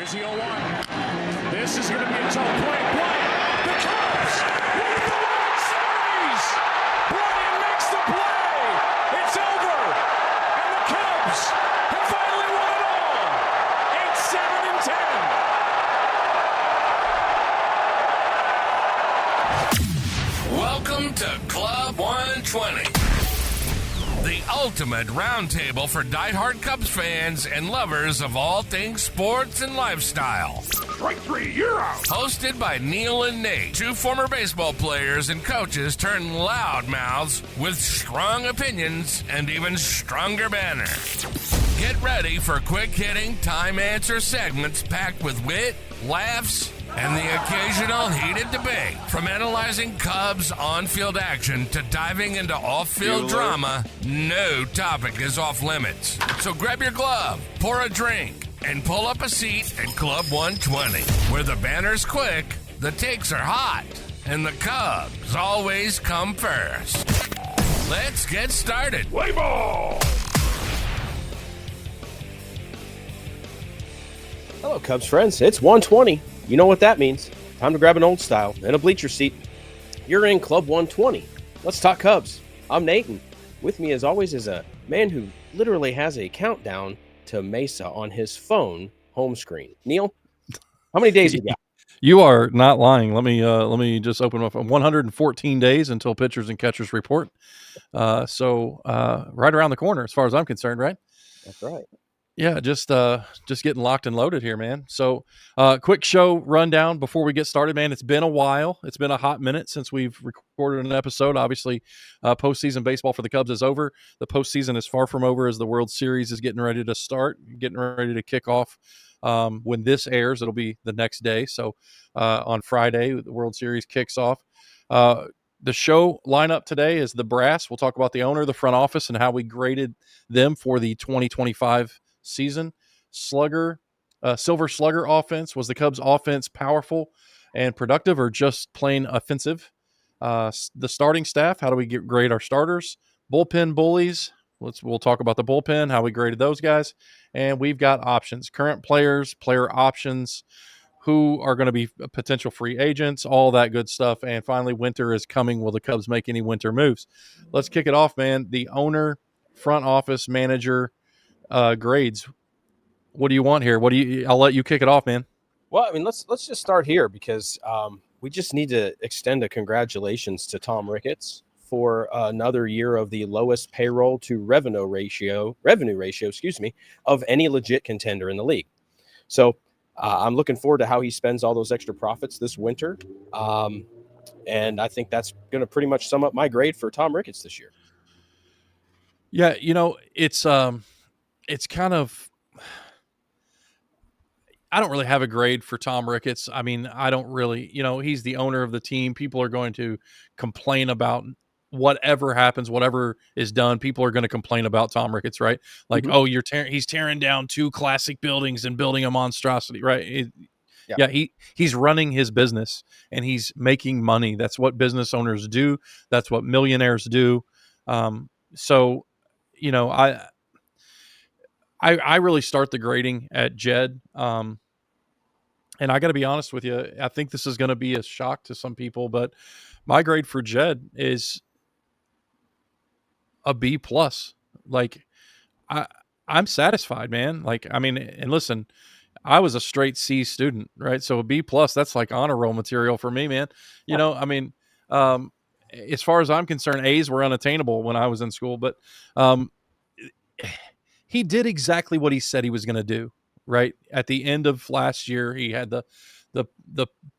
Here's the 0-1. This is going to be a tough play. Bryant, the Cubs win the World Series. Bryant makes the play. It's over. And the Cubs have finally won it all. 8-7-10. Welcome to Club 120. The ultimate roundtable for diehard Cubs fans and lovers of all things sports and lifestyle. Strike three, you're out. Hosted by Neil and Nate, two former baseball players and coaches turned loud mouths with strong opinions and even stronger banner. Get ready for quick-hitting, time-answer segments packed with wit, laughs, and the occasional heated debate. From analyzing Cubs on-field action to diving into off-field drama, no topic is off limits. So grab your glove, pour a drink, and pull up a seat at Club 120, where the banner's quick, the takes are hot, and the Cubs always come first. Let's get started. Play ball. Hello, Cubs friends. It's 120. You know what that means. Time to grab an old style and a bleacher seat. You're in Club 120. Let's talk Cubs. I'm Nate, and with me as always is a man who literally has a countdown to Mesa on his phone home screen. Neil, how many days you got? You are not lying. Let me just open up 114 days until pitchers and catchers report. So right around the corner as far as I'm concerned, right? That's right. Yeah, just getting locked and loaded here, man. So quick show rundown before we get started, man. It's been a while. It's been a hot minute since we've recorded an episode. Obviously, postseason baseball for the Cubs is over. The postseason is far from over as the World Series is getting ready to start, getting ready to kick off. When this airs, it'll be the next day. So on Friday, the World Series kicks off. The show lineup today is the brass. We'll talk about the owner, the front office, and how we graded them for the 2025 season. Silver Slugger Offense. Was the Cubs offense powerful and productive or just plain offensive? The starting staff. How do we grade our starters? Bullpen Bullies. We'll talk about the bullpen, how we graded those guys. And we've got options, current players, player options, who are going to be potential free agents, all that good stuff. And finally, winter is coming. Will the Cubs make any winter moves? Let's kick it off, man. The owner, front office, manager, grades. What do you want here? I'll let you kick it off, man. Well, I mean, let's just start here because we just need to extend a congratulations to Tom Ricketts for another year of the lowest payroll to revenue ratio, of any legit contender in the league. So I'm looking forward to how he spends all those extra profits this winter. And I think that's going to pretty much sum up my grade for Tom Ricketts this year. Yeah, it's kind of, I don't really have a grade for Tom Ricketts. I mean, I don't really, he's the owner of the team. People are going to complain about whatever happens, whatever is done. People are going to complain about Tom Ricketts, right? Like, oh, he's tearing down two classic buildings and building a monstrosity, right? He's running his business and he's making money. That's what business owners do. That's what millionaires do. So, I really start the grading at Jed. And I got to be honest with you. I think this is going to be a shock to some people, but my grade for Jed is a B+. Like, I'm satisfied, man. Like, I mean, and listen, I was a straight C student, right? So a B+, that's like honor roll material for me, man. I mean, as far as I'm concerned, A's were unattainable when I was in school, but he did exactly what he said he was going to do, right? At the end of last year, he had the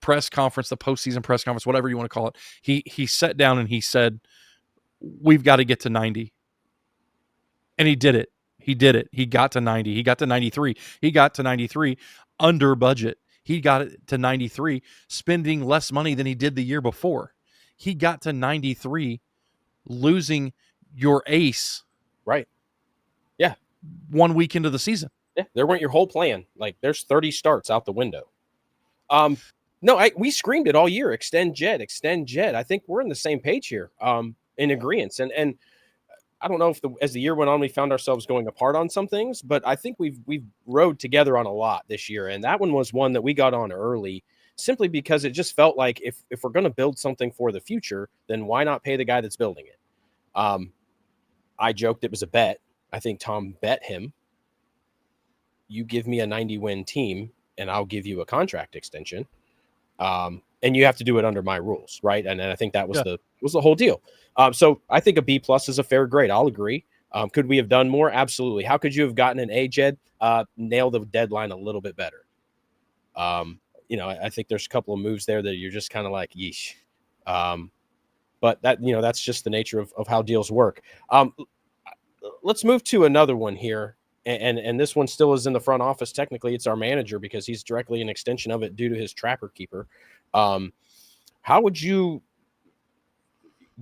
press conference, the postseason press conference, whatever you want to call it. He sat down and he said, we've got to get to 90. And he did it. He did it. He got to 90. He got to 93. He got to 93 under budget. He got it to 93, spending less money than he did the year before. He got to 93, losing your ace. Right. Yeah. 1 week into the season. Yeah. There weren't your whole plan. Like, there's 30 starts out the window. We screamed it all year. Extend Jed. I think we're on the same page here. In agreement. And I don't know if as the year went on, we found ourselves going apart on some things, but I think we've rode together on a lot this year. And that one was one that we got on early simply because it just felt like if we're going to build something for the future, then why not pay the guy that's building it? I joked it was a bet. I think Tom bet him. You give me a 90-win team and I'll give you a contract extension. And you have to do it under my rules, right? And I think that was the whole deal. So I think a B+ is a fair grade. I'll agree. Could we have done more? Absolutely. How could you have gotten an A, Jed? Nail the deadline a little bit better. I think there's a couple of moves there that you're just kind of like, yeesh. But that's just the nature of how deals work. Let's move to another one here. And this one still is in the front office. Technically, it's our manager because he's directly an extension of it due to his trapper keeper. How would you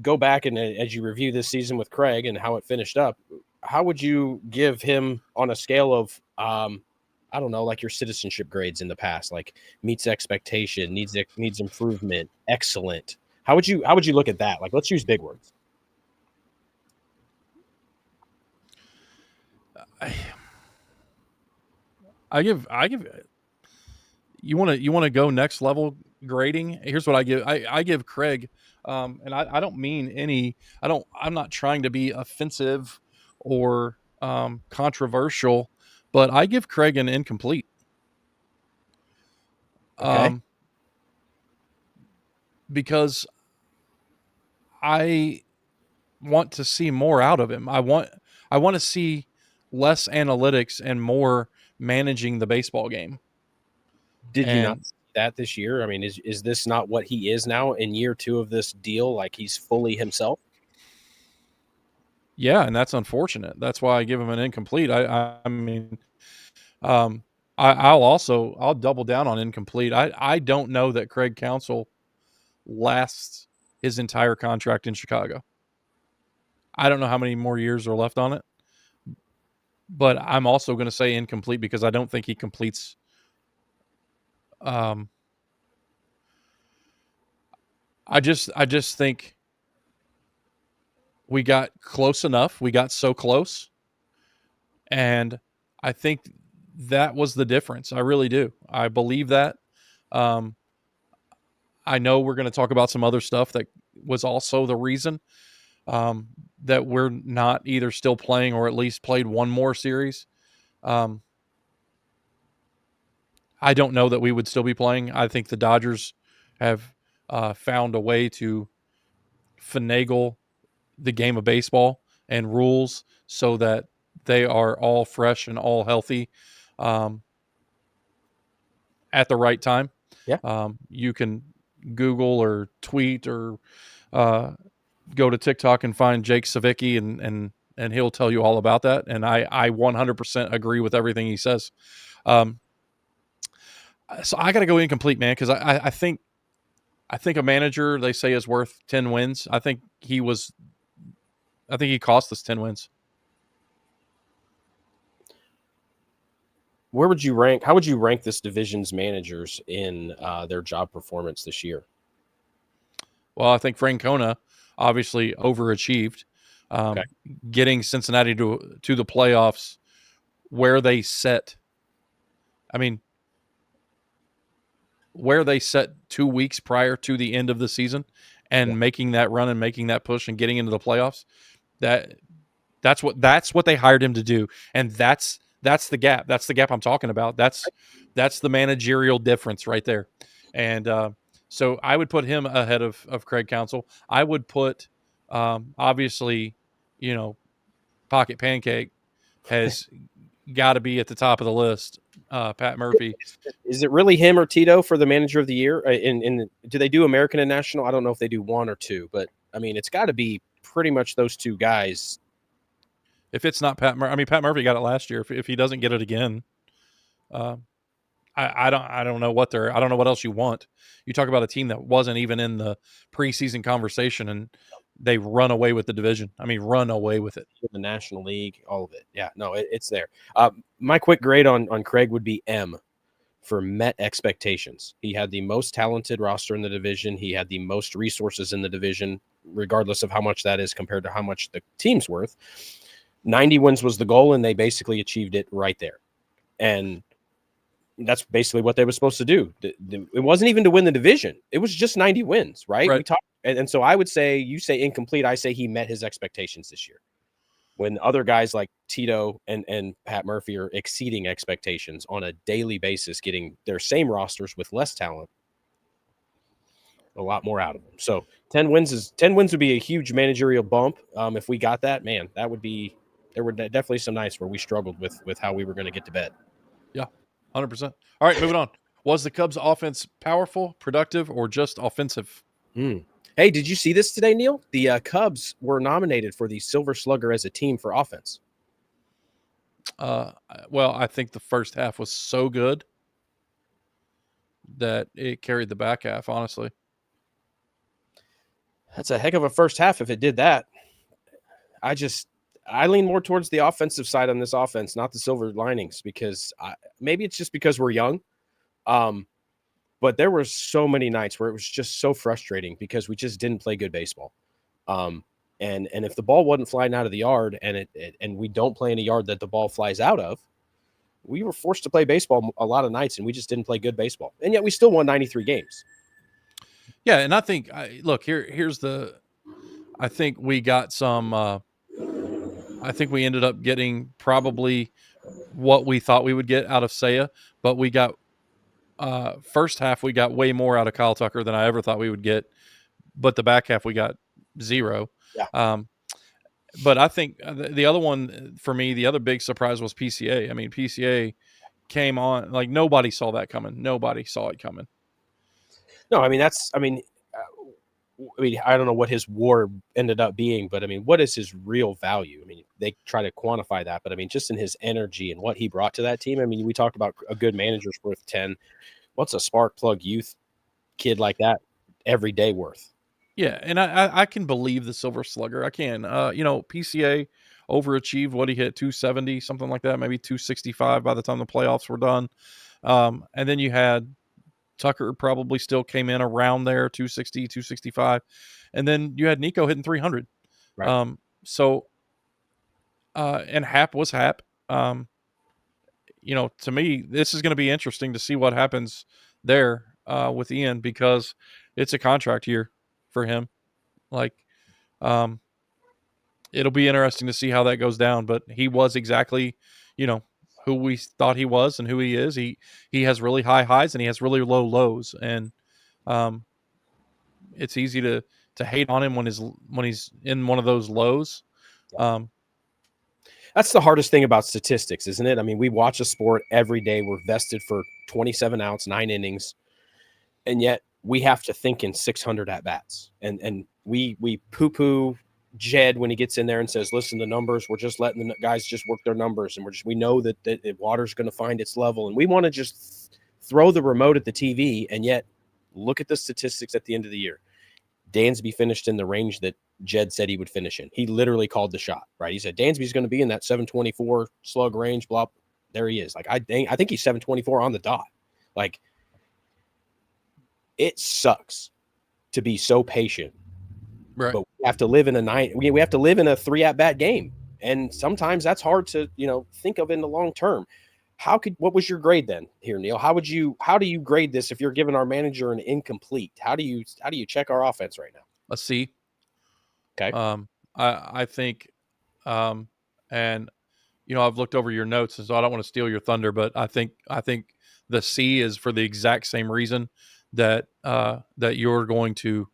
go back and as you review this season with Craig and how it finished up, how would you give him on a scale of, I don't know, like your citizenship grades in the past, like meets expectation, needs improvement, excellent. How would you look at that? Like, let's use big words. I give you want to go next level grading. Here's what I give. I give Craig, and I don't mean any. I'm not trying to be offensive or controversial, but I give Craig an incomplete. Okay. Because I want to see more out of him. I want to see less analytics and more managing the baseball game. Did you not see that this year? I mean, is this not what he is now in year 2 of this deal? Like he's fully himself? Yeah, and that's unfortunate. That's why I give him an incomplete. I mean, I'll double down on incomplete. I don't know that Craig Counsell lasts his entire contract in Chicago. I don't know how many more years are left on it, but I'm also going to say incomplete because I don't think he completes. I just think we got close enough. We got so close, and I think that was the difference. I really do. I believe that. I know we're going to talk about some other stuff that was also the reason that we're not either still playing or at least played one more series. I don't know that we would still be playing. I think the Dodgers have found a way to finagle the game of baseball and rules so that they are all fresh and all healthy at the right time. Yeah. You can Google or tweet or go to TikTok and find Jake Savicki and he'll tell you all about that. And I 100% agree with everything he says. So I got to go incomplete, man, because I think a manager they say is worth 10 wins. I think he cost us 10 wins. How would you rank this division's managers in their job performance this year? Well, I think Francona obviously overachieved, Okay. getting Cincinnati to the playoffs where they set. I mean, where they set 2 weeks prior to the end of the season and making that run and making that push and getting into the playoffs. That's what they hired him to do. And that's the gap. That's the gap I'm talking about. That's the managerial difference right there. And so I would put him ahead of Craig Counsell. I would put, obviously, Pocket Pancake has got to be at the top of the list. Pat Murphy. Is it really him or Tito for the manager of the year? Do they do American and National? I don't know if they do one or two, but I mean, it's got to be pretty much those two guys. If it's not Pat Murphy, Pat Murphy got it last year. If he doesn't get it again, I don't know what I don't know what else you want. You talk about a team that wasn't even in the preseason conversation and they run away with the division. I mean, run away with it. The National League, all of it. Yeah, no, it's there. My quick grade on Craig would be M for met expectations. He had the most talented roster in the division. He had the most resources in the division. regardless of how much that is compared to how much the team's worth. 90 wins was the goal, and they basically achieved it right there. And that's basically what they were supposed to do. It wasn't even to win the division. It was just 90 wins, right? We talked, and so I would say, you say incomplete, I say he met his expectations this year. When other guys like Tito and Pat Murphy are exceeding expectations on a daily basis, getting their same rosters with less talent, a lot more out of them. So 10 wins would be a huge managerial bump. If we got that, man, there were definitely some nights where we struggled with how we were going to get to bed. Yeah, 100%. All right, moving on. Was the Cubs offense powerful, productive, or just offensive? Hey, did you see this today, Neil? The Cubs were nominated for the Silver Slugger as a team for offense. Well, I think the first half was so good that it carried the back half, honestly. That's a heck of a first half if it did that. I lean more towards the offensive side on this offense, not the silver linings, because maybe it's just because we're young. But there were so many nights where it was just so frustrating because we just didn't play good baseball. And if the ball wasn't flying out of the yard and we don't play in a yard that the ball flies out of, we were forced to play baseball a lot of nights, and we just didn't play good baseball. And yet we still won 93 games. Yeah, and I think I think we got some I think we ended up getting probably what we thought we would get out of Seiya, but we got first half we got way more out of Kyle Tucker than I ever thought we would get, but the back half we got zero. Yeah. But I think the other one for me, the other big surprise was PCA. I mean, PCA came on like nobody saw that coming. Nobody saw it coming. No, I mean, I don't know what his WAR ended up being, but I mean, what is his real value? I mean, they try to quantify that, but I mean, just in his energy and what he brought to that team. I mean, we talked about a good manager's worth 10. What's a spark plug youth kid like that every day worth? Yeah, and I can believe the Silver Slugger. I can. PCA overachieved what he hit, 270, something like that, maybe 265 by the time the playoffs were done. And then you had Tucker probably still came in around there, 260, 265. And then you had Nico hitting 300. Right. And Hap was Hap. To me, this is going to be interesting to see what happens there with Ian, because it's a contract year for him. It'll be interesting to see how that goes down, but he was exactly, who we thought he was and who he is. He has really high highs and he has really low lows, and it's easy to hate on him when he's in one of those lows. That's the hardest thing about statistics, isn't it? I mean, we watch a sport every day. We're vested for 27 outs, 9 innings, and yet we have to think in 600 at bats. And we poo-poo Jed when he gets in there and says, listen, the numbers, we're just letting the guys just work their numbers. And we know that the water's going to find its level. And we want to just throw the remote at the TV. And yet look at the statistics at the end of the year. Dansby finished in the range that Jed said he would finish in. He literally called the shot, right? He said, Dansby's going to be in that 724 slug range, blah. There he is. Like, I think he's 724 on the dot. Like, it sucks to be so patient. Right. But we have to live in we have to live in a 3 at-bat game. And sometimes that's hard to, think of in the long term. What was your grade then here, Neil? How do you grade this if you're giving our manager an incomplete? How do you check our offense right now? A C. Okay. I think, and I've looked over your notes, and so I don't want to steal your thunder, but I think the C is for the exact same reason that you're going to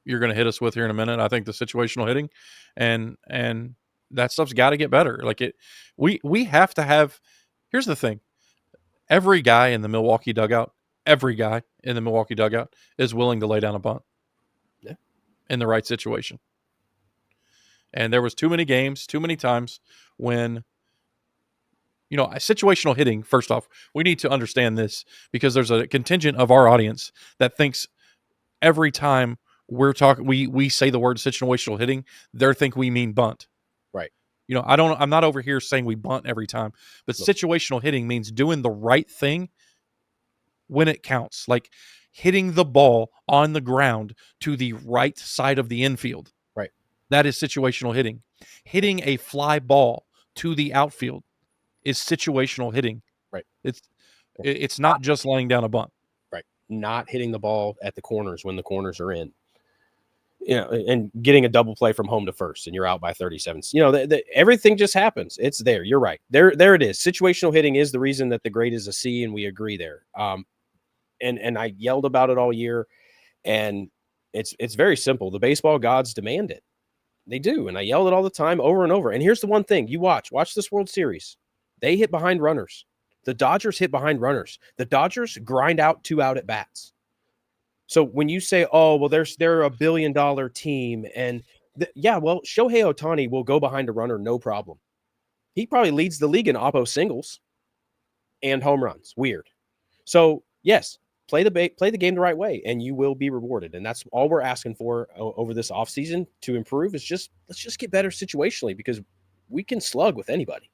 hit us with here in a minute. I think the situational hitting and that stuff's got to get better. We have to have. Here's the thing: every guy in the Milwaukee dugout is willing to lay down a bunt. Yeah. In the right situation. And there was too many games, too many times when, situational hitting. First off, we need to understand this, because there's a contingent of our audience that thinks every time we say the word situational hitting, they think we mean bunt. Right. I'm not over here saying we bunt every time, but situational hitting means doing the right thing when it counts. Like, hitting the ball on the ground to the right side of the infield. Right. That is situational hitting. Hitting a fly ball to the outfield is situational hitting. Right. It's not just laying down a bunt. Right. Not hitting the ball at the corners when the corners are in. And getting a double play from home to first and you're out by 37. Everything just happens. It's there. You're right. There it is. Situational hitting is the reason that the grade is a C, and we agree there. And I yelled about it all year, and it's very simple. The baseball gods demand it. They do. And I yelled it all the time over and over. And here's the one thing you watch this World Series. They hit behind runners. The Dodgers hit behind runners. The Dodgers grind out 2 out at bats. So when you say, oh, well, they're a $1 billion team, and well, Shohei Ohtani will go behind a runner, no problem. He probably leads the league in oppo singles and home runs. Weird. So yes, play the game the right way, and you will be rewarded. And that's all we're asking for over this offseason to improve is let's just get better situationally, because we can slug with anybody.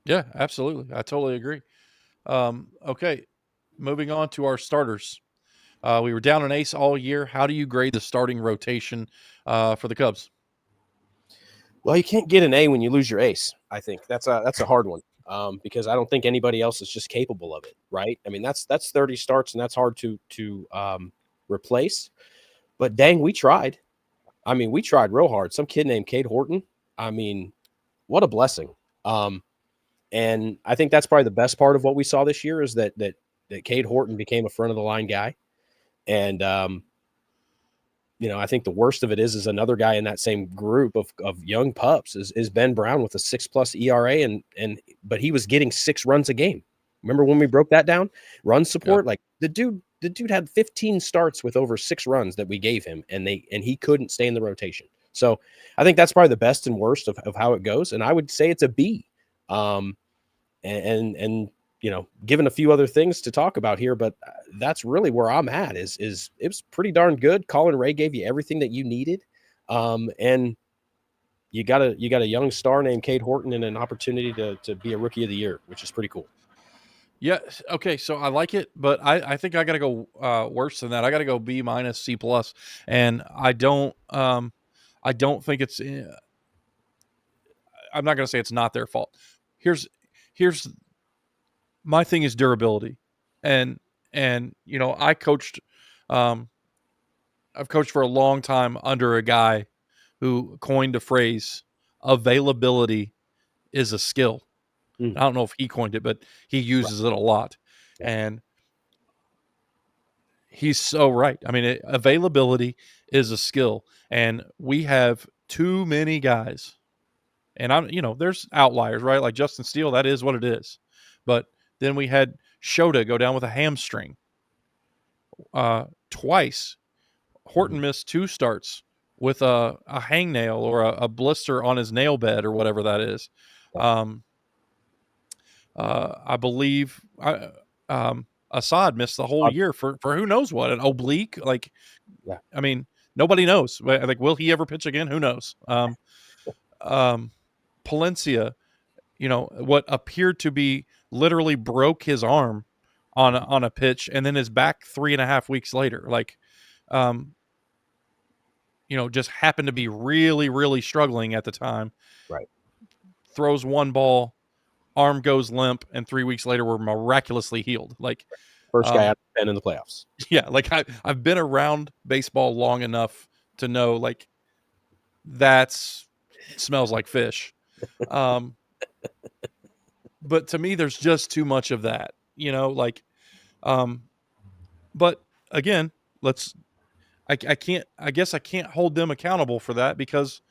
Yeah, absolutely. I totally agree. Okay. Moving on to our starters. We were down an ace all year. How do you grade the starting rotation for the Cubs? Well, you can't get an A when you lose your ace. I think that's a hard one, because I don't think anybody else is just capable of it, right? I mean, that's 30 starts, and that's hard to replace. But dang, we tried. I mean, we tried real hard. Some kid named Cade Horton. I mean, what a blessing. And I think that's probably the best part of what we saw this year is that Cade Horton became a front of the line guy. And, I think the worst of it is another guy in that same group of young pups is Ben Brown with a 6+ ERA. But he was getting 6 runs a game. Remember when we broke that down? Run support? Yeah. Like the dude had 15 starts with over 6 runs that we gave him, and he couldn't stay in the rotation. So I think that's probably the best and worst of how it goes. And I would say it's a B. And given a few other things to talk about here, but that's really where I'm at is it was pretty darn good. Colin Ray gave you everything that you needed. And you got a young star named Cade Horton and an opportunity to be a rookie of the year, which is pretty cool. Yeah. Okay. So I like it, but I think I got to go worse than that. I got to go B-, C+. And I don't think it's, I'm not going to say it's not their fault. Here's my thing is durability. And I've coached for a long time under a guy who coined a phrase, availability is a skill. I don't know if he coined it, but he uses it a lot. Yeah. And he's so right. I mean, availability is a skill, and we have too many guys. And there's outliers, right? Like Justin Steele, that is what it is. But then we had Shota go down with a hamstring twice. Horton missed 2 starts with a hangnail or a blister on his nail bed or whatever that is. I believe Assad missed the whole year for who knows what, an oblique. Like, yeah. I mean, nobody knows. Like, will he ever pitch again? Who knows? Palencia, what appeared to be literally broke his arm on a pitch and then is back 3.5 weeks later. Like, just happened to be really, really struggling at the time. Right. Throws one ball, arm goes limp, and 3 weeks later we're miraculously healed. Like, first guy out of 10 in the playoffs. Yeah, like I've been around baseball long enough to know, like, smells like fish. But to me, there's just too much of that, but again, I guess I can't hold them accountable for that, because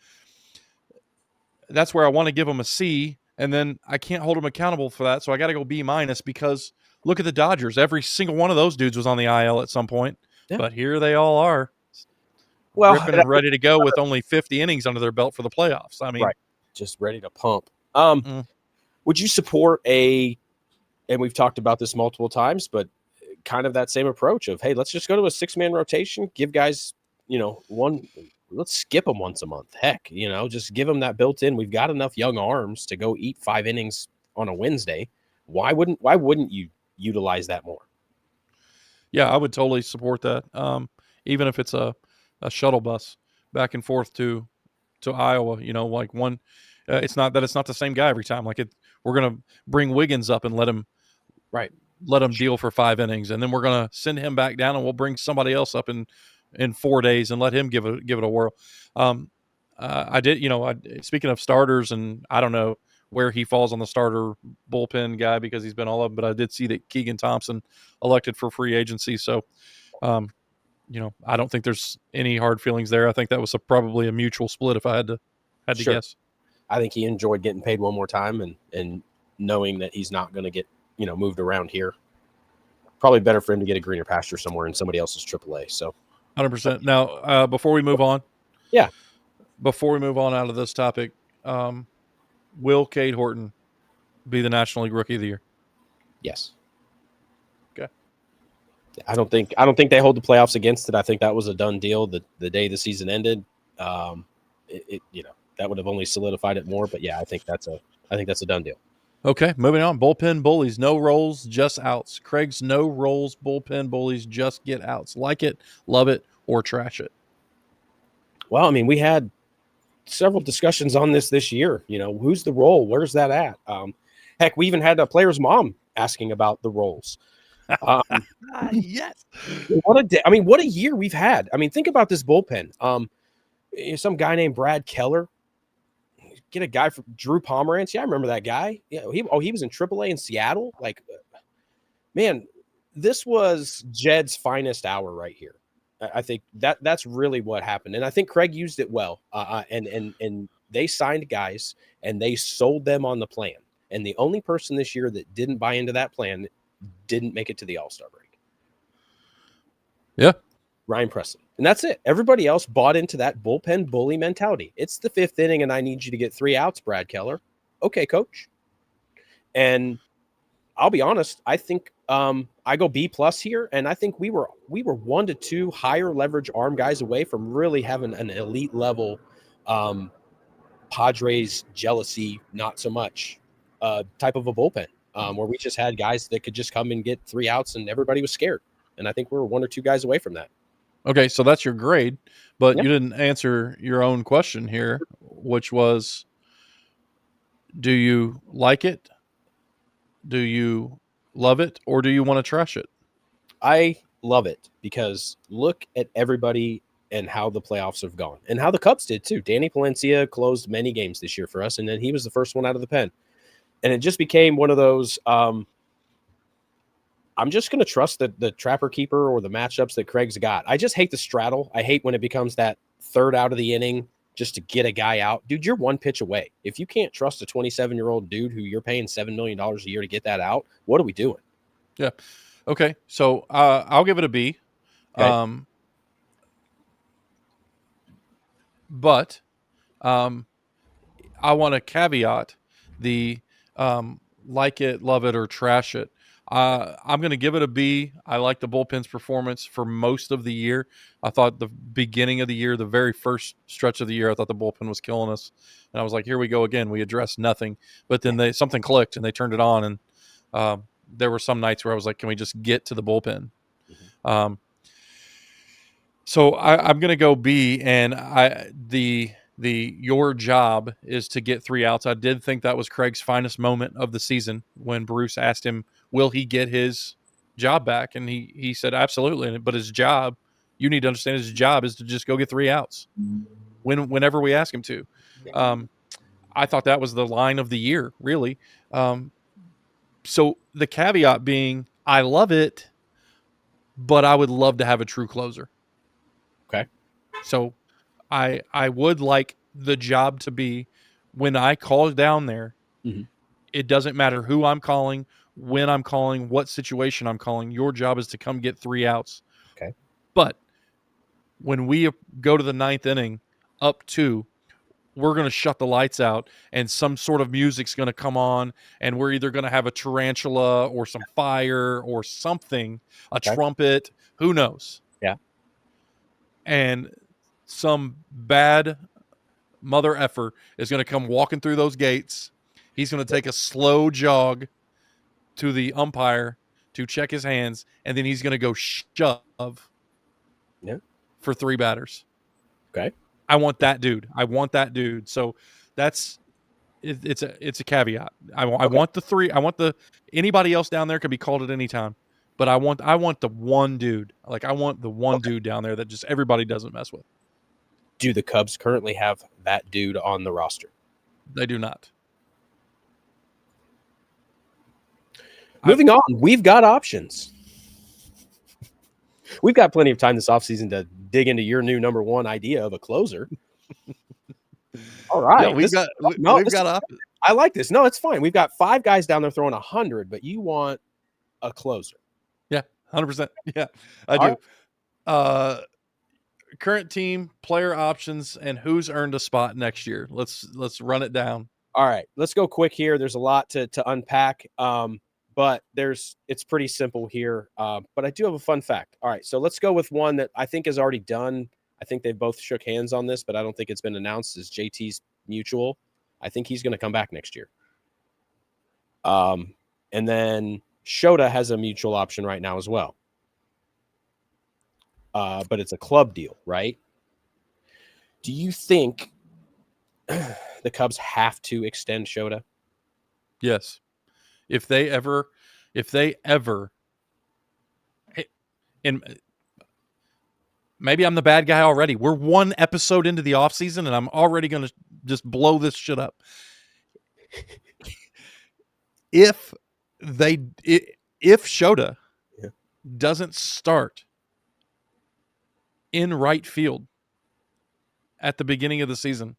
that's where I want to give them a C, and then I can't hold them accountable for that. So I got to go B-, because look at the Dodgers. Every single one of those dudes was on the IL at some point, but here they all are. Well, ripping and ready to go with only 50 innings under their belt for the playoffs. I mean, right. Just ready to pump. Would you support and we've talked about this multiple times, but kind of that same approach of, hey, let's just go to a 6-man rotation, give guys, let's skip them once a month. Heck, just give them that built in. We've got enough young arms to go eat 5 innings on a Wednesday. Why wouldn't you utilize that more? Yeah, I would totally support that. Even if it's a shuttle bus back and forth to Iowa, like one. It's not the same guy every time. We're gonna bring Wiggins up and let him Right. deal for 5 innings, and then we're gonna send him back down, and we'll bring somebody else up in 4 days and let him give it a whirl. I did, speaking of starters, and I don't know where he falls on the starter bullpen guy because he's been all of them, but I did see that Keegan Thompson elected for free agency. So, I don't think there's any hard feelings there. I think that was probably a mutual split if I had to Sure. guess. I think he enjoyed getting paid one more time and knowing that he's not going to get, moved around here. Probably better for him to get a greener pasture somewhere in somebody else's AAA. So 100%. Now, before we move on. Yeah. Before we move on out of this topic, will Cade Horton be the National League Rookie of the Year? Yes. Okay. I don't think they hold the playoffs against it. I think that was a done deal the day the season ended. That would have only solidified it more. But yeah, I think that's a done deal. Okay, moving on. Bullpen Bullies, no rolls, just outs. Craig's no rolls, Bullpen Bullies, just get outs. Like it, love it, or trash it. Well, I mean, we had several discussions on this year. Who's the role? Where's that at? Heck, we even had a player's mom asking about the roles. Yes. What a year we've had. I mean, think about this bullpen. Some guy named Brad Keller. Get a guy from Drew Pomerantz. Yeah, I remember that guy. Yeah, he was in AAA in Seattle. Man, this was Jed's finest hour right here. I think that's really what happened, and I think Craig used it well. And they signed guys and they sold them on the plan. And the only person this year that didn't buy into that plan didn't make it to the All-Star break. Yeah. Ryan Preston. And that's it. Everybody else bought into that bullpen bully mentality. It's the 5th inning and I need you to get 3 outs, Brad Keller. Okay, coach. And I'll be honest, I think I go B+ here, and I think we were 1 to 2 higher leverage arm guys away from really having an elite level Padres jealousy, not so much type of a bullpen where we just had guys that could just come and get 3 outs and everybody was scared. And I think we were 1 or 2 guys away from that. Okay, so that's your grade, but you didn't answer your own question here, which was, do you like it? Do you love it? Or do you want to trash it? I love it because look at everybody and how the playoffs have gone and how the Cubs did too. Danny Palencia closed many games this year for us, and then he was the first one out of the pen. And it just became one of those I'm just going to trust the trapper keeper or the matchups that Craig's got. I just hate the straddle. I hate when it becomes that 3rd out of the inning just to get a guy out. Dude, you're 1 pitch away. If you can't trust a 27-year-old dude who you're paying $7 million a year to get that out, what are we doing? Yeah. Okay. So I'll give it a B. Okay. But I want to caveat the like it, love it, or trash it. I'm going to give it a B. I like the bullpen's performance for most of the year. I thought the beginning of the year, the very first stretch of the year, I thought the bullpen was killing us. And I was like, here we go again. We addressed nothing. But then something clicked and they turned it on. And there were some nights where I was like, can we just get to the bullpen? Mm-hmm. So I'm going to go B. And your job is to get 3 outs. I did think that was Craig's finest moment of the season when Bruce asked him, will he get his job back? And he said, absolutely. But his job, you need to understand his job is to just go get 3 outs whenever we ask him to. I thought that was the line of the year, really. So the caveat being, I love it, but I would love to have a true closer. Okay. So I would like the job to be when I call down there, mm-hmm. It doesn't matter who I'm calling, when I'm calling, what situation I'm calling. Your job is to come get 3 outs. Okay. But when we go to the 9th inning, up 2, we're going to shut the lights out and some sort of music's going to come on and we're either going to have a tarantula or some fire or something, a trumpet, who knows? Yeah. And some bad mother effer is going to come walking through those gates. He's going to take a slow jog to the umpire to check his hands, and then he's going to go shove for 3 batters. Okay. I want that dude. So that's it's a caveat. I want the 3. I want anybody else down there can be called at any time, but I want the one dude. Like I want the one dude down there that just everybody doesn't mess with. Do the Cubs currently have that dude on the roster? They do not. Moving on, we've got options. We've got plenty of time this offseason to dig into your new number 1 idea of a closer. All right. Yeah, we've got options. I like this. No, it's fine. We've got 5 guys down there throwing 100, but you want a closer. Yeah, 100%. Yeah, I do. Right. Current team, player options, and who's earned a spot next year. Let's run it down. All right. Let's go quick here. There's a lot to unpack. But it's pretty simple here. But I do have a fun fact. All right, so let's go with one that I think is already done. I think they both shook hands on this, but I don't think it's been announced. Is JT's mutual? I think he's going to come back next year. And then Shota has a mutual option right now as well. But it's a club deal, right? Do you think the Cubs have to extend Shota? Yes. If they ever, and maybe I'm the bad guy already. We're 1 episode into the offseason, and I'm already going to just blow this shit up. If Shota doesn't start in right field at the beginning of the season,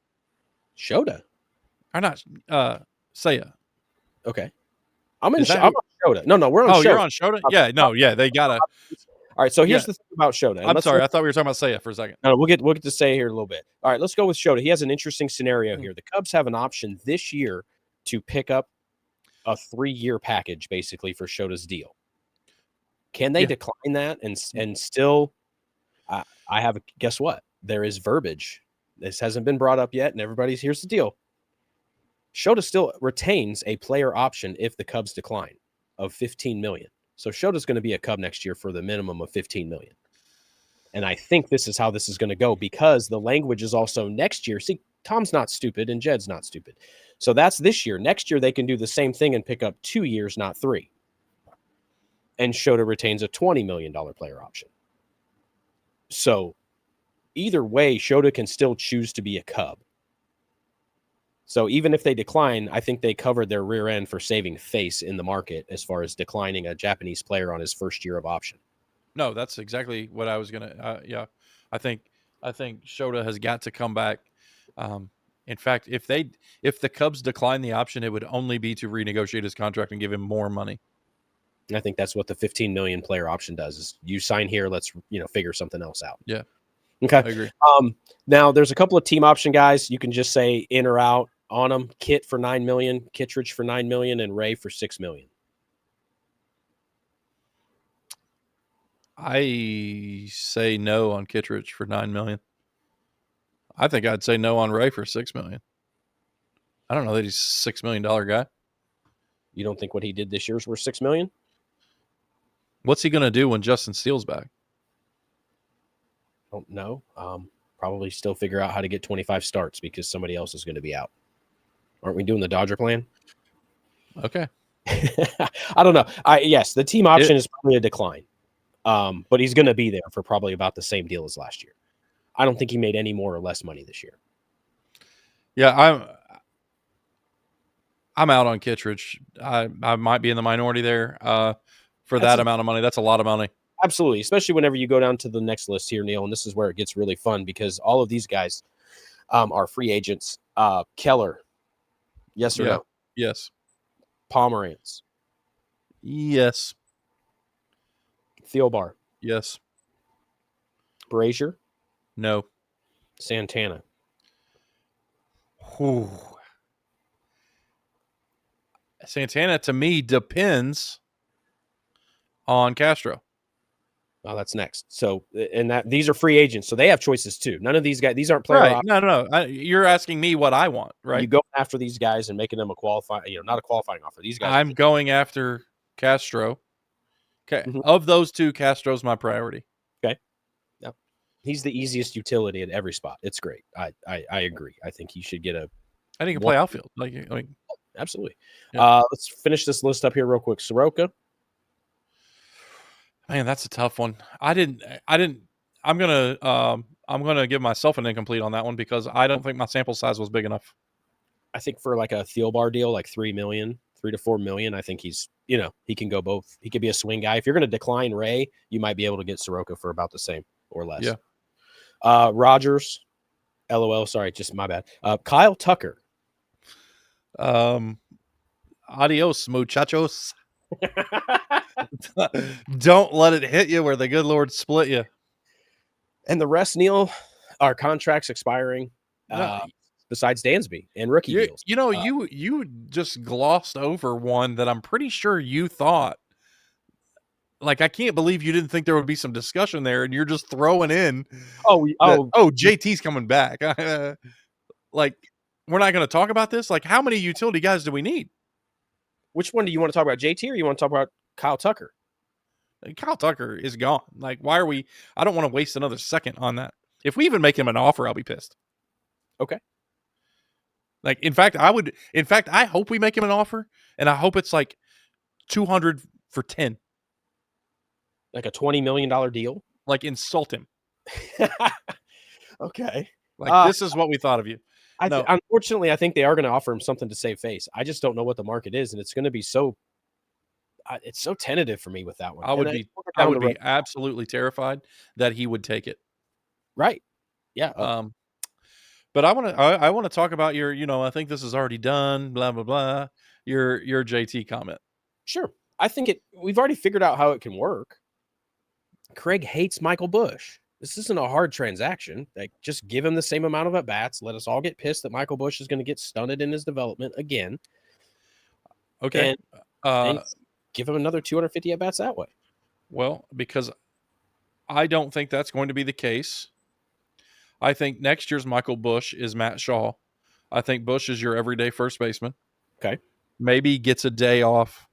Shota or not? Seiya. Okay. I'm on Shota. No, we're on Shota. Oh, you're on Shota? Yeah, no, yeah, they gotta. All right, so here's the thing about Shota. I'm sorry, I thought we were talking about Seiya for a second. No, we'll get to Seiya here in a little bit. All right, let's go with Shota. He has an interesting scenario here. The Cubs have an option this year to pick up a 3-year package, basically, for Shota's deal. Can they decline that and still? I have guess what? There is verbiage. This hasn't been brought up yet, and here's the deal. Shota still retains a player option if the Cubs decline of $15 million. So Shota's going to be a Cub next year for the minimum of $15 million. And I think this is how this is going to go because the language is also next year. See, Tom's not stupid and Jed's not stupid. So that's this year. Next year, they can do the same thing and pick up 2 years, not 3. And Shota retains a $20 million player option. So either way, Shota can still choose to be a Cub. So even if they decline, I think they covered their rear end for saving face in the market as far as declining a Japanese player on his first year of option. No, that's exactly what I was gonna. I think Shota has got to come back. In fact, if the Cubs decline the option, it would only be to renegotiate his contract and give him more money. And I think that's what the $15 million player option does: is you sign here, let's figure something else out. Yeah. Okay. I agree. Now there's a couple of team option guys. You can just say in or out on them. Kit for $9 million, Kittredge for $9 million, and Ray for $6 million. I say no on Kittredge for $9 million. I think I'd say no on Ray for $6 million. I don't know that he's a $6 million guy. You don't think what he did this year is worth $6 million? What's he going to do when Justin Steele's back? Don't know. Probably still figure out how to get 25 starts because somebody else is going to be out. Aren't we doing the Dodger plan? Okay. I don't know. Yes, the team option is probably a decline. But he's going to be there for probably about the same deal as last year. I don't think he made any more or less money this year. Yeah, I'm out on Kittredge. I might be in the minority there for that amount of money. That's a lot of money. Absolutely, especially whenever you go down to the next list here, Neil, and this is where it gets really fun because all of these guys are free agents. Keller, yes or no? Yes. Pomeranz. Yes. Thielbar. Yes. Brazier. No. Santana. Whew. Santana, to me, depends on Castro. Oh, that's next. So, and these are free agents, so they have choices too. None of these guys, these aren't player options. No. You're asking me what I want, right? You go after these guys and making them a qualifying, not a qualifying offer. These guys. I'm going after Castro Okay. Mhm. Of those two, Castro's my priority. Okay. Yep. He's the easiest utility at every spot. It's great. I agree. I think he should get a I think he can one. play outfield. Absolutely. Yeah. Let's finish this list up here real quick. Soroka. Man, that's a tough one. I'm gonna give myself an incomplete on that one because I don't think my sample size was big enough. I think for like a Thielbar deal, like 3 to 4 million, I think he's, he can go both. He could be a swing guy. If you're going to decline Ray, you might be able to get Soroka for about the same or less. Yeah. Rogers, LOL. Sorry, just my bad. Kyle Tucker. Adios, muchachos. Don't let it hit you where the good Lord split you. And the rest, Neil, are contracts expiring. Besides Dansby and rookie deals. You just glossed over one that I'm pretty sure you thought. Like, I can't believe you didn't think there would be some discussion there, and you're just throwing in. JT's coming back. Like, we're not going to talk about this. Like, how many utility guys do we need? Which one do you want to talk about, JT, or you want to talk about Kyle Tucker? Kyle Tucker is gone. Like, why are we? I don't want to waste another second on that. If we even make him an offer, I'll be pissed. Okay. Like, in fact, I hope we make him an offer, and I hope it's like 200 for 10. Like a $20 million deal? Like, insult him. Okay. Like, this is what we thought of you. Unfortunately, I think they are going to offer him something to save face. I just don't know what the market is, and it's going to be so it's so tentative for me with that one. I would be absolutely terrified that he would take it. Right. Yeah. But I want to talk about your, I think this is already done, blah blah blah. Your JT comment. Sure. I think we've already figured out how it can work. Craig hates Michael Busch. This isn't a hard transaction. Like, just give him the same amount of at-bats. Let us all get pissed that Michael Busch is going to get stunted in his development again. Okay. And give him another 250 at-bats that way. Well, because I don't think that's going to be the case. I think next year's Michael Busch is Matt Shaw. I think Busch is your everyday first baseman. Okay. Maybe gets a day off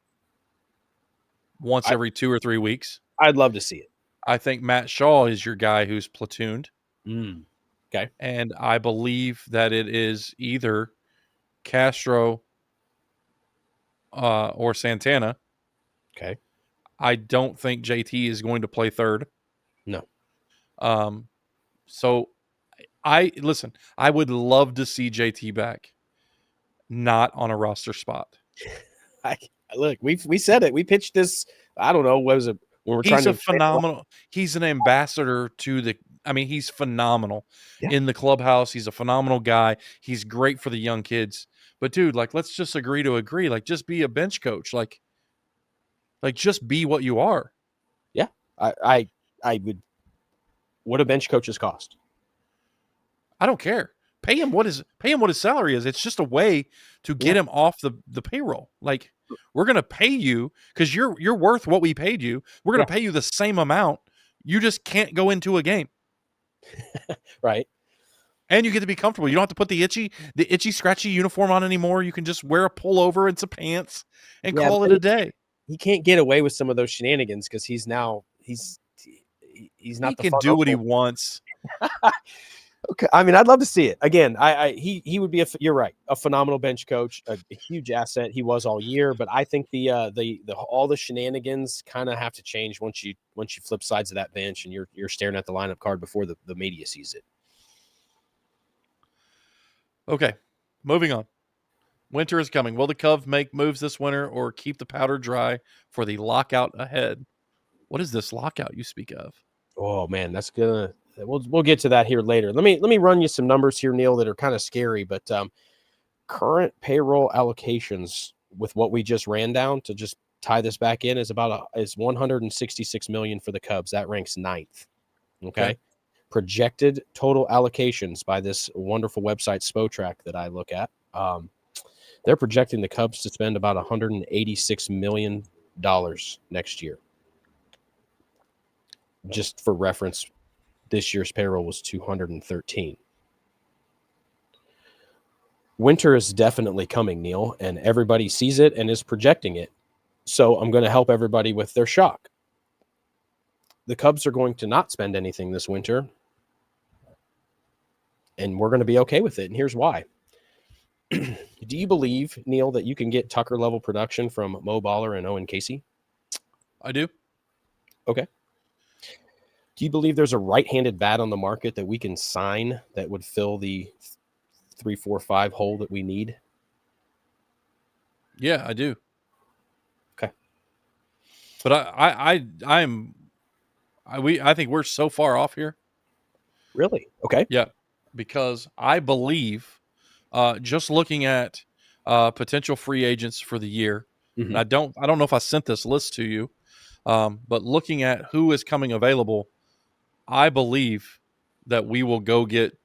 once every 2 or 3 weeks. I'd love to see it. I think Matt Shaw is your guy who's platooned. Okay. And I believe that it is either Castro or Santana. Okay. I don't think JT is going to play third. No. So I would love to see JT back, not on a roster spot. Look, we said it. We pitched this. I don't know. What was it? He's an ambassador to he's phenomenal in the clubhouse. He's a phenomenal guy. He's great for the young kids. But dude, like, let's just agree to agree. Like, just be a bench coach. Like just be what you are. Yeah. I would. What do bench coaches cost? I don't care. Pay him what his salary is. It's just a way to get him off the payroll. Like, we're going to pay you because you're worth what we paid you. We're going to pay you the same amount. You just can't go into a game. Right. And you get to be comfortable. You don't have to put the itchy, scratchy uniform on anymore. You can just wear a pullover and some pants and call it a day. He can't get away with some of those shenanigans because he's not. He can do what he wants. Okay, I mean, I'd love to see it again. He would be you're right, a phenomenal bench coach, a huge asset. He was all year, but I think the all the shenanigans kind of have to change once you flip sides of that bench and you're staring at the lineup card before the media sees it. Okay, moving on. Winter is coming. Will the Cubs make moves this winter or keep the powder dry for the lockout ahead? What is this lockout you speak of? Oh man, that's gonna. We'll get to that here later. Let me run you some numbers here, Neil, that are kind of scary. But current payroll allocations with what we just ran down to just tie this back in is is 166 million for the Cubs. That ranks 9th. Okay. Projected total allocations by this wonderful website Spotrac that I look at. They're projecting the Cubs to spend about $186 million next year. Just for reference, this year's payroll was 213. Winter is definitely coming, Neil, and everybody sees it and is projecting it. So I'm going to help everybody with their shock. the Cubs are going to not spend anything this winter, and we're going to be okay with it. And here's why. Do you believe, Neil, that you can get Tucker level production from Mo Baller and Owen Casey? I do. Okay. Do you believe there's a right-handed bat on the market that we can sign that would fill the 3-4-5 hole that we need? Yeah, I do. Okay. But I think we're so far off here. Really? Okay. Yeah, because I believe, just looking at potential free agents for the year, and I don't know if I sent this list to you, but looking at who is coming available, I believe that we will go get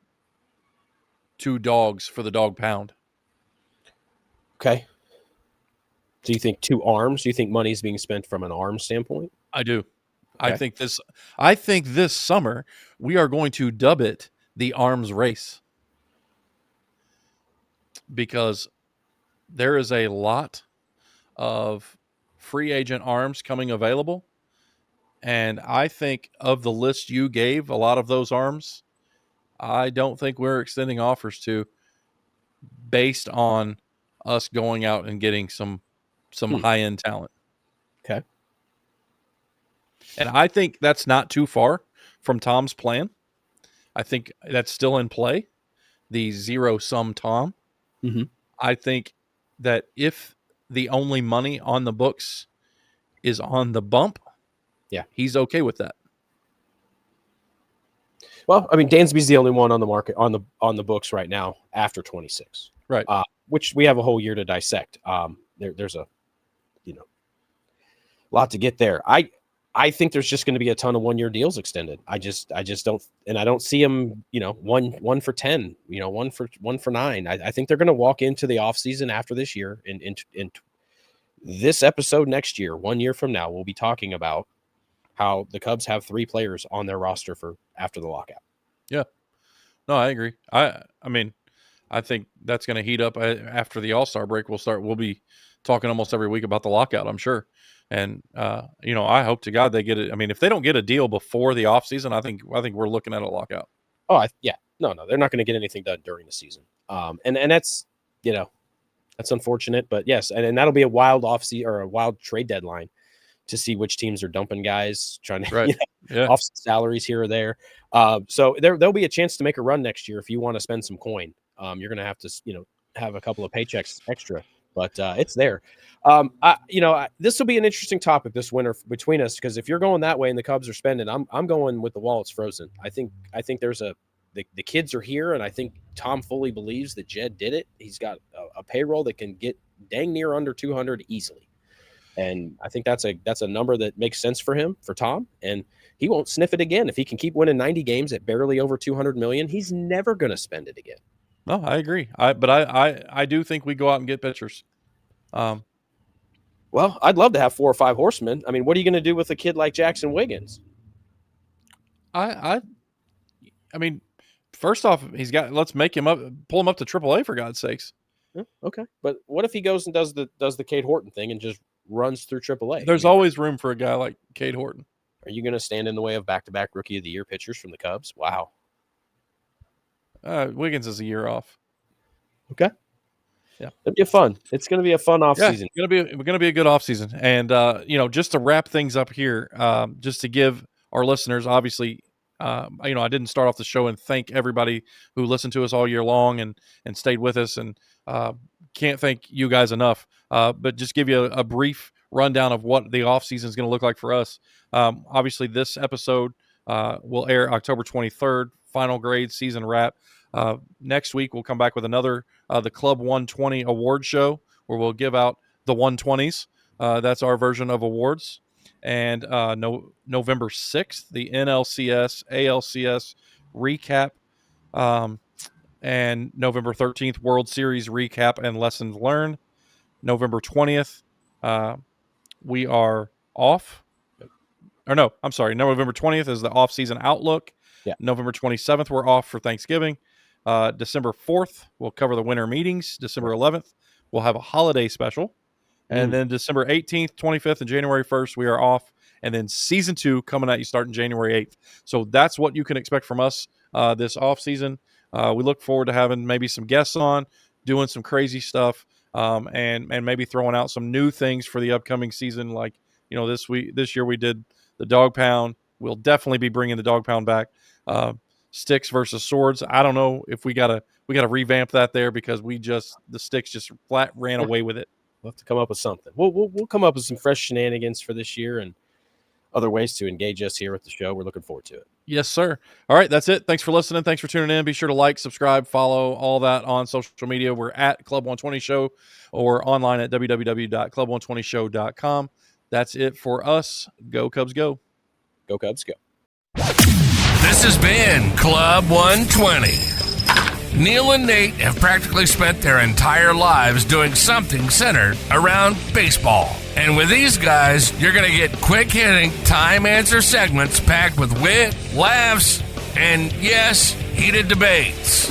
2 dogs for the dog pound. Okay. Do you think 2 arms? Do you think money is being spent from an arm standpoint? I do. Okay. I think this summer we are going to dub it the arms race, because there is a lot of free agent arms coming available. And I think of the list you gave, a lot of those arms, I don't think we're extending offers to based on us going out and getting some high-end talent. Okay. And I think that's not too far from Tom's plan. I think that's still in play, the zero-sum Tom. Mm-hmm. I think that if the only money on the books is on the bump, yeah, he's okay with that. Well, I mean, Dansby's the only one on the market on the books right now after 26, right? Which we have a whole year to dissect. There's a lot to get there. I think there's just going to be a ton of 1-year deals extended. I just don't, and I don't see them. One for 10. One for 9. I think they're going to walk into the offseason after this year in this episode next year. 1 year from now, we'll be talking about how the Cubs have 3 players on their roster for after the lockout. Yeah. No, I agree. I mean, I think that's going to heat up after the All-Star break. We'll be talking almost every week about the lockout, I'm sure. And, I hope to God they get it. I mean, if they don't get a deal before the offseason, I think we're looking at a lockout. Oh, no, they're not going to get anything done during the season. And that's, that's unfortunate, but yes. And that'll be a wild offseason or a wild trade deadline to see which teams are dumping guys, trying to offset salaries here or there. So there'll be a chance to make a run next year if you want to spend some coin. You're going to have to, have a couple of paychecks extra, but it's there. This will be an interesting topic this winter between us, because if you're going that way and the Cubs are spending, I'm going with the wallets frozen. I think there's the kids are here, and I think Tom fully believes that Jed did it. He's got a payroll that can get dang near under 200 easily. And I think that's a number that makes sense for him, for Tom, and he won't sniff it again. If he can keep winning 90 games at barely over 200 million, he's never going to spend it again. No, I agree. I do think we go out and get pitchers. Well, I'd love to have 4 or 5 horsemen. I mean, what are you going to do with a kid like Jackson Wiggins? I mean, first off, let's make him pull him up to AAA for God's sakes. Yeah, okay, but what if he goes and does the Cade Horton thing and just runs through AAA? There's always room for a guy like Cade Horton. Are you going to stand in the way of back-to-back Rookie of the Year pitchers from the Cubs? Wow. Wiggins is a year off. Okay. Yeah, it'll be fun. It's going to be a fun offseason. Yeah, it's going to be a good offseason. And just to wrap things up here, just to give our listeners, obviously, I didn't start off the show and thank everybody who listened to us all year long and stayed with us, and can't thank you guys enough. But just give you a brief rundown of what the offseason is going to look like for us. Obviously, this episode will air October 23rd, final grade season wrap. Next week, we'll come back with another the Club 120 award show, where we'll give out the 120s. That's our version of awards. And November 6th, the NLCS, ALCS recap, and November 13th, World Series recap and lessons learned. November 20th, we are off. Or no, I'm sorry. November 20th is the off-season outlook. Yeah. November 27th, we're off for Thanksgiving. December 4th, we'll cover the winter meetings. December 11th, we'll have a holiday special. And then December 18th, 25th, and January 1st, we are off. And then season 2 coming at you starting January 8th. So that's what you can expect from us this offseason. We look forward to having maybe some guests on, doing some crazy stuff, and maybe throwing out some new things for the upcoming season. Like, this year we did the dog pound. We'll definitely be bringing the dog pound back. Sticks versus swords. I don't know if we gotta revamp that there because the sticks just flat ran away with it. We'll have to come up with something. We'll come up with some fresh shenanigans for this year and other ways to engage us here at the show. We're looking forward to it. Yes, sir. All right, that's it. Thanks for listening. Thanks for tuning in. Be sure to like, subscribe, follow, all that on social media. We're at Club 120 Show or online at www.club120show.com. That's it for us. Go Cubs, go. Go Cubs, go. This has been Club 120. Neil and Nate have practically spent their entire lives doing something centered around baseball. And with these guys, you're going to get quick-hitting, time-answer segments packed with wit, laughs, and, yes, heated debates.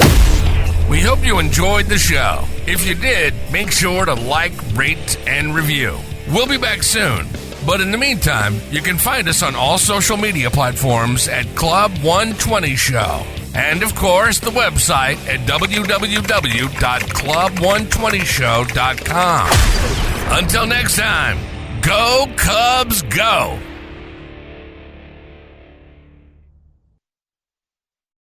We hope you enjoyed the show. If you did, make sure to like, rate, and review. We'll be back soon. But in the meantime, you can find us on all social media platforms at Club 120 Show. And, of course, the website at www.club120show.com. Until next time, go Cubs, go!